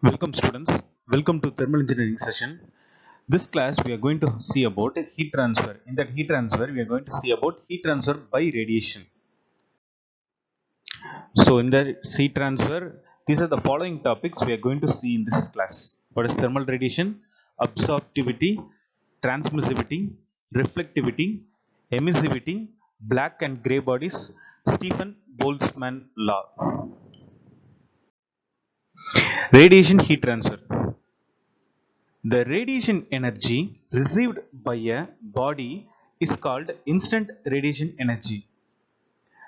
Welcome students, welcome to thermal engineering session. This class we are going to see about heat transfer. In that heat transfer we are going to see about heat transfer by radiation. So in the heat transfer, these are the following topics we are going to see in this class. What is thermal radiation? Absorptivity, transmissivity, reflectivity, emissivity, black and grey bodies, Stephen Boltzmann law. Radiation heat transfer. The radiation energy received by a body is called instant radiation energy.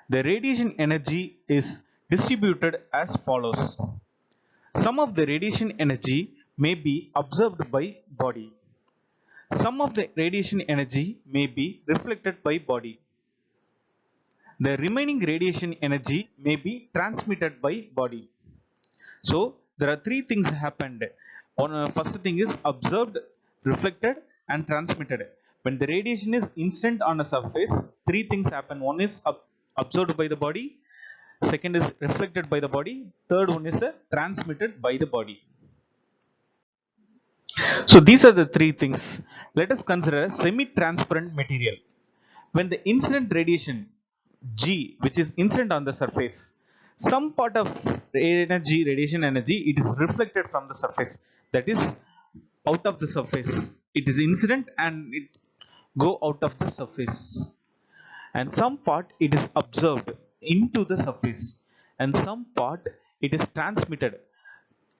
The radiation energy is distributed as follows. Some of the radiation energy may be absorbed by body. Some of the radiation energy may be reflected by body. The remaining radiation energy may be transmitted by body. So there are three things happened. First thing is observed, reflected and transmitted. When the radiation is instant on a surface, three things happen. One is absorbed by the body, second is reflected by the body, third one is transmitted by the body. So these are the three things. Let us consider a semi-transparent material. When the incident radiation G, which is incident on the surface, some part of radiation energy, it is reflected from the surface. That is out of the surface. It is incident and it go out of the surface. And some part it is absorbed into the surface. And some part it is transmitted.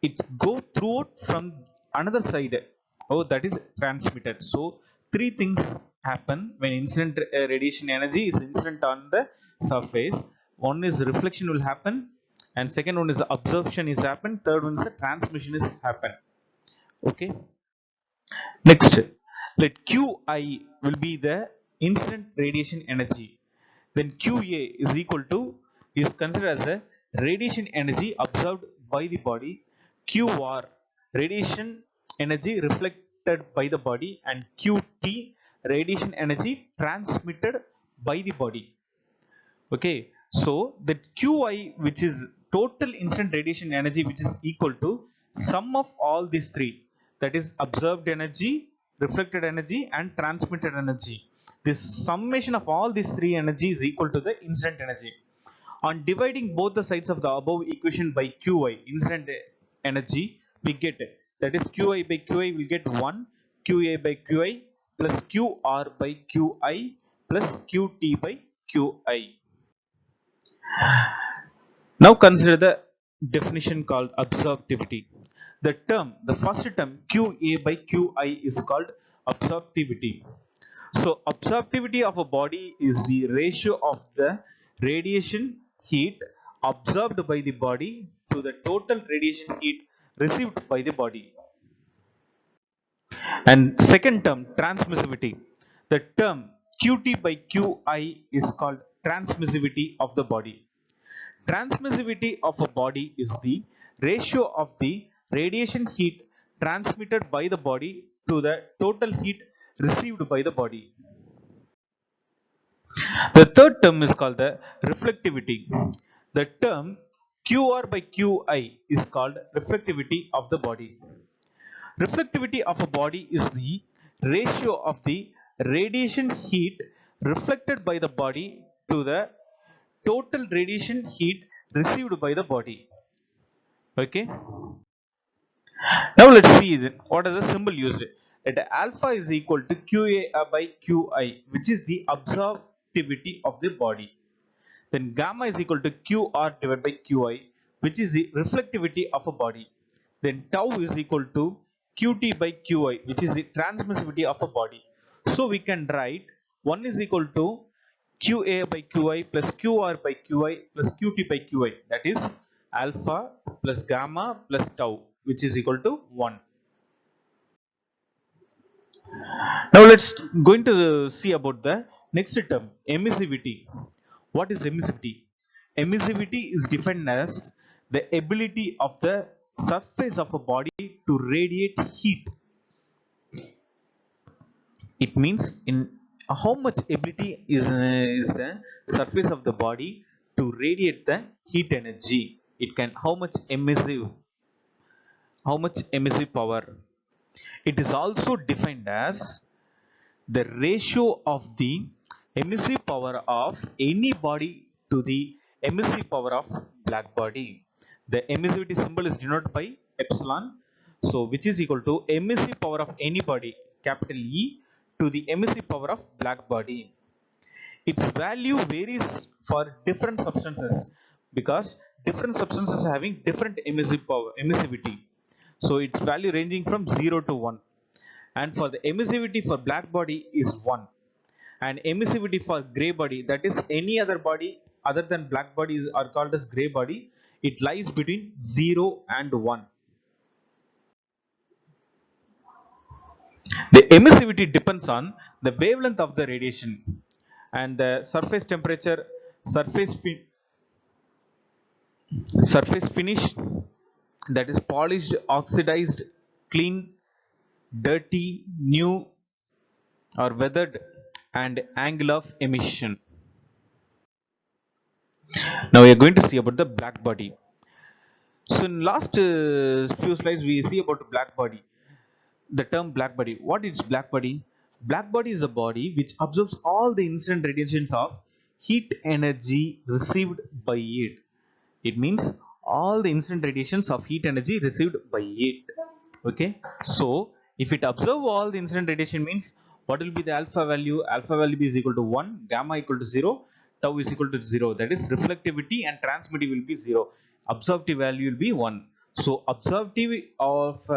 It go throughout from another side. Oh, that is transmitted. So three things happen when incident radiation energy is incident on the surface. One is reflection will happen, and second one is absorption is happen, third one is the transmission is happen. Okay, next, let qi will be the incident radiation energy, then qa is equal to, is considered as a radiation energy absorbed by the body, qr radiation energy reflected by the body, and qt radiation energy transmitted by the body. Okay, so the qi, which is total instant radiation energy, which is equal to sum of all these three, that is observed energy, reflected energy and transmitted energy. This summation of all these three energy is equal to the instant energy. On dividing both the sides of the above equation by qi, instant energy, we get, that is qi by qi will get 1, qa by qi plus qr by qi plus qt by qi. Now consider the definition called absorptivity. The first term QA by QI is called absorptivity. So absorptivity of a body is the ratio of the radiation heat absorbed by the body to the total radiation heat received by the body. And second term, transmissivity. The term QT by QI is called transmissivity of the body. Transmissivity of a body is the ratio of the radiation heat transmitted by the body to the total heat received by the body. The third term is called the reflectivity. The term QR by QI is called reflectivity of the body. Reflectivity of a body is the ratio of the radiation heat reflected by the body to the total radiation heat received by the body. Okay. Now let's see what is the symbol used. That alpha is equal to QA by QI, which is the absorptivity of the body. Then gamma is equal to QR divided by QI, which is the reflectivity of a body. Then tau is equal to QT by QI, which is the transmissivity of a body. So we can write 1 is equal to QA by QI plus QR by QI plus QT by QI. That is alpha plus gamma plus tau, which is equal to 1. Now let's going to see about the next term, emissivity. What is emissivity? Emissivity is defined as the ability of the surface of a body to radiate heat. It means in how much ability is the surface of the body to radiate the heat energy. It can how much emissive how much emissive power. It is also defined as the ratio of the emissive power of any body to the emissive power of black body. The emissivity symbol is denoted by epsilon, so which is equal to emissive power of any body, capital E, to the emissive power of black body. Its value varies for different substances because different substances having different emissive power, emissivity. So its value ranging from 0 to 1. And for the emissivity for black body is 1. And emissivity for gray body, that is any other body other than black body are called as gray body, it lies between 0 and 1. The emissivity depends on the wavelength of the radiation and the surface temperature, surface surface finish, that is polished, oxidized, clean, dirty, new, or weathered, and angle of emission. Now we are going to see about the black body. So in last few slides we see about black body. The term black body. What is black body? Black body is a body which absorbs all the incident radiations of heat energy received by it. It means all the incident radiations of heat energy received by it. Okay. So if it absorb all the incident radiation means what will be the alpha value? Alpha value is equal to 1, gamma equal to 0, tau is equal to 0. That is reflectivity and transmittivity will be 0. Absorptive value will be 1. So absorptivity of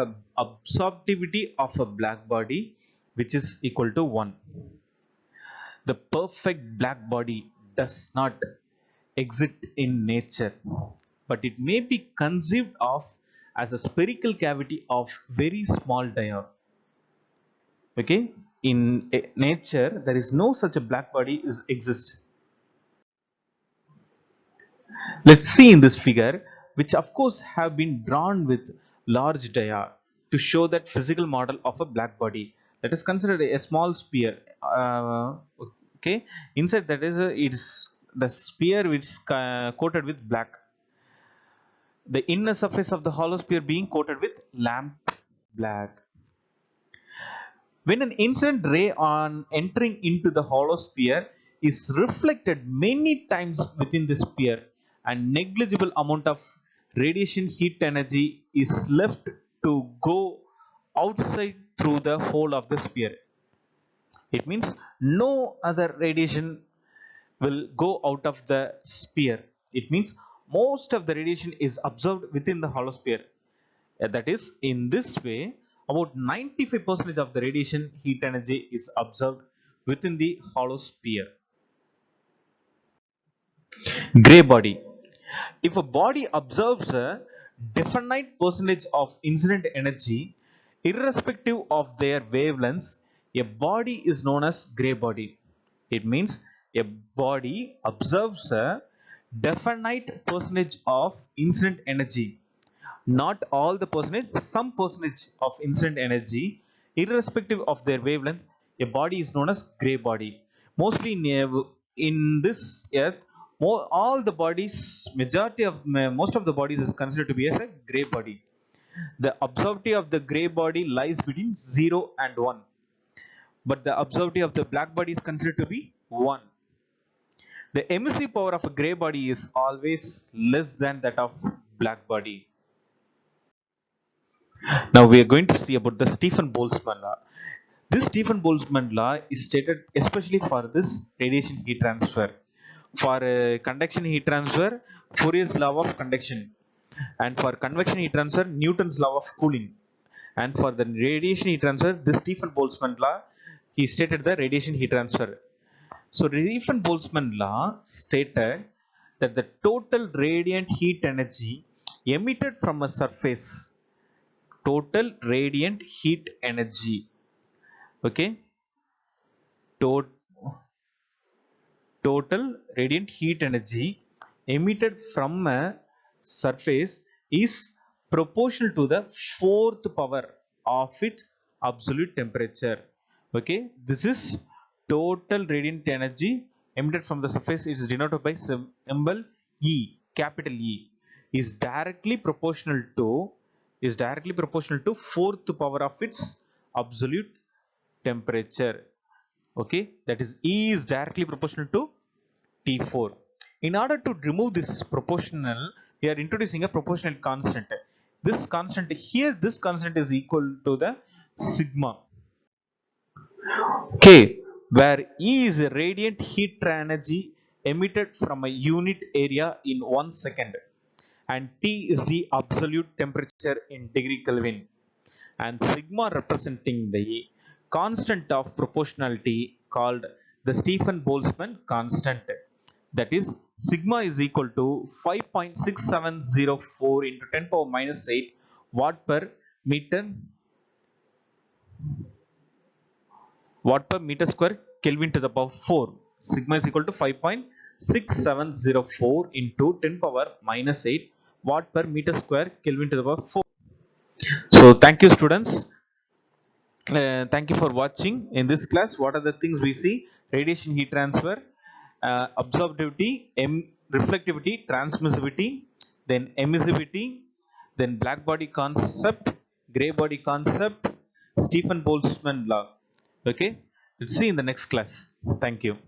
a black body which is equal to 1. The perfect black body does not exist in nature, but it may be conceived of as a spherical cavity of very small diameter. Okay, in nature there is no such a black body is exist. Let's see in this figure, which of course have been drawn with large dia to show that physical model of a black body. Let us consider a small sphere. Okay, inside that is it's the sphere which is coated with black. The inner surface of the hollow sphere being coated with lamp black. When an incident ray on entering into the hollow sphere is reflected many times within the sphere, and negligible amount of radiation heat energy is left to go outside through the hole of the sphere. It means no other radiation will go out of the sphere. It means most of the radiation is absorbed within the hollow sphere. That is, in this way, about 95% of the radiation heat energy is absorbed within the hollow sphere. Gray body. If a body absorbs a definite percentage of incident energy, irrespective of their wavelengths, a body is known as gray body. It means a body absorbs a definite percentage of incident energy, not all the percentage, some percentage of incident energy, irrespective of their wavelength. A body is known as gray body. Mostly in this earth, all the bodies, most of the bodies is considered to be as a gray body. The absorptivity of the gray body lies between 0 and 1, but the absorptivity of the black body is considered to be 1. The emissive power of a gray body is always less than that of black body. Now we are going to see about the Stephen-Boltzmann law. This Stephen-Boltzmann law is stated especially for this radiation heat transfer. For conduction heat transfer, Fourier's law of conduction, and for convection heat transfer, Newton's law of cooling. And for the radiation heat transfer, this Stephen-Boltzmann law, he stated the radiation heat transfer. So Stephen-Boltzmann law stated that the total radiant heat energy emitted from a surface, total radiant heat energy, okay, to total radiant heat energy emitted from a surface is proportional to the fourth power of its absolute temperature. Okay, this is total radiant energy emitted from the surface. It is denoted by symbol E, capital E, is directly proportional to is directly proportional to fourth power of its absolute temperature. Okay, that is E is directly proportional to T4. In order to remove this proportional, we are introducing a proportional constant. This constant here, this constant is equal to the sigma. Okay, where E is a radiant heat energy emitted from a unit area in 1 second, and T is the absolute temperature in degree Kelvin, and sigma representing the constant of proportionality called the Stephen Boltzmann constant. That is, sigma is equal to 5.6704 into 10 power minus 8 watt per meter square Kelvin to the power 4. Sigma is equal to 5.6704 into 10 power minus 8 watt per meter square Kelvin to the power 4. So thank you, students. Thank you for watching. In this class, what are the things we see? Radiation heat transfer, absorptivity, reflectivity, transmissivity, then emissivity, then black body concept, gray body concept, Stephen Boltzmann law. Okay, let's see in the next class. Thank you.